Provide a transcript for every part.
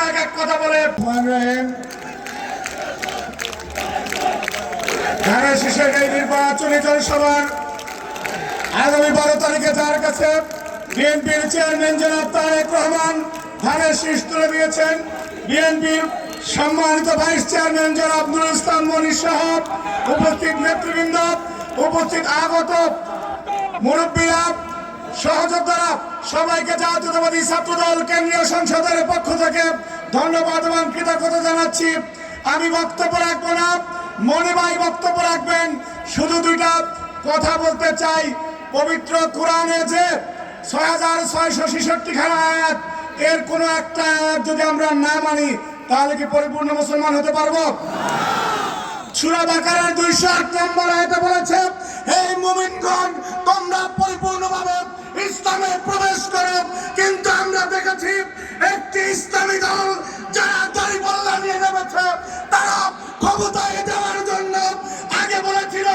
এক এক কথা বলে। ধানের শীষের এই নির্বাচনী জনসভার আগামী 12 তারিখে যার কাছে বিএনপির চেয়ারম্যান জনাব তারেক রহমান ধানের শীষ তুলে দিয়েছেন, বিএনপির সম্মানিত ভাইস চেয়ারম্যান জনাব নুরুল ইসলাম মনি সহ উপস্থিত নেতৃবৃন্দ, উপস্থিত আগত মুরব্বীরা, সহযোদ্ধারা, সবাইকে জাতীয়তাবাদী ছাত্রদল কেন্দ্রীয় সংসদের পক্ষ থেকে ধন্যবাদ এবং কৃতজ্ঞতা জানাচ্ছি। আমি বক্তব্য রাখবো না, মনি ভাই বক্তব্য রাখবেন। শুধু দুইটা কথা বলতে চাই। পবিত্র কোরআনে যে 6666 খানা আয়াত, এর কোন একটা আয়াত যদি আমরা না মানি তাহলে কি পরিপূর্ণ মুসলমান হতে পারবো? সূরা বাকারার 208 নম্বর আয়াতে বলেছে, হে মুমিনগণ, তোমরা পরিপূর্ণভাবে ইসলামে প্রবেশ করো। কিন্তু আমরা দেখেছি একটি ইসলামী দল যারা দাড়িপাল্লা নিয়ে নেমেছে, তারা ক্ষমতায় যাওয়ার জন্য আগে বলেছিল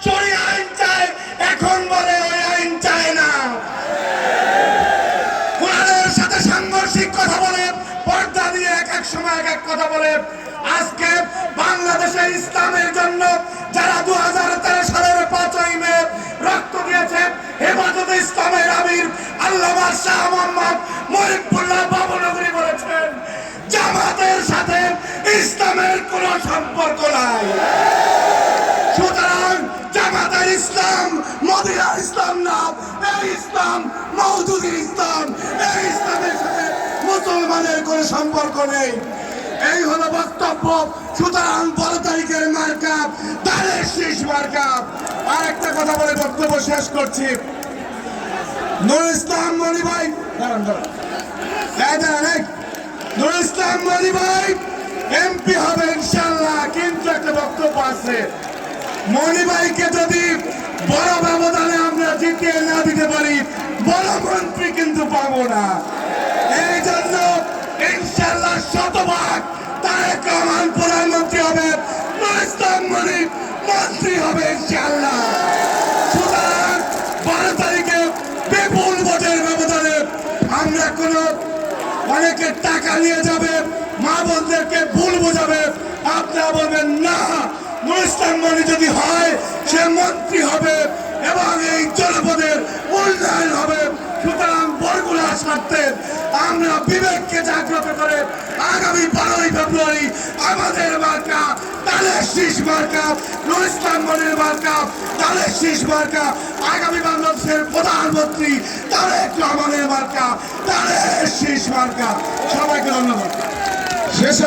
শরীয়ত আইন চায়, এখন বলে ওই আইন চায় না। কোরআনের সাথে সাংঘর্ষিক কথা বলে, পর্দা দিয়ে এক এক সময় এক এক কথা বলে। আজকে বাংলাদেশে ইসলামের জন্য যারা 2013 সালের 5ই মে রক্ত দিয়েছে, হেফাজতে ইসলামের আমির আল্লামা শাহ মোহাম্মদ মহিবুল্লাহ বাবুনগরী বলেছেন, জামাতের সাথে ইসলামের কোনো সম্পর্ক নাই। সুতরাং জামাতের ইসলাম মদিনার ইসলাম না, এই ইসলাম মওদুদির ইসলাম। এই ইসলামের সাথে মুসলমানের কোনো সম্পর্ক নেই। এই হলো বক্তব্য। সুতরাং 12 তারিখের মার্কা ধানের শীষ মার্কা। আর একটা কথা বলে বক্তব্য শেষ করছি। নুরুল ইসলাম মনি ভাই, নুরুল ইসলাম মনি ভাই এমপি হবে ইনশাআল্লাহ, কিন্তু একটা বক্তব্য আছে। মনি ভাইকে যদি বড় ব্যবধানে আমরা জিতিয়ে না দিতে পারি, বড় মন্ত্রী কিন্তু পাবো না। এই জন্য ইনশাআল্লাহ শতভাগ তারেক রহমান প্রধানমন্ত্রী হবে, নুরুল ইসলাম মনি মন্ত্রী হবে ইনশাআল্লাহ। সুতরাং 12 তারিখে বিপুল ভোটের ব্যবধানে আমরা কোন অনেকে টাকা নিয়ে যাবে, মা বোনদেরকে ভুল বোঝাবে, আপনারা বলবেন না, নুরুল ইসলাম মনি যদি হয় সে মন্ত্রী হবে এবং এই জনপদের উন্নয়ন হবে। সুতরাং বরগুনা স্বার্থে আমরা বিবেককে জাগ্রত করে আগামী 12ই ফেব্রুয়ারি আমাদের মার্কা ধানের শীষ মার্কা, নুরুল ইসলাম মনির মার্কা ধানের শীষ মার্কা, আগামী বাংলাদেশের প্রধানমন্ত্রী তারেক রহমানের মার্কা ধানের শীষ মার্কা। সবাইকে ধন্যবাদ। শেষ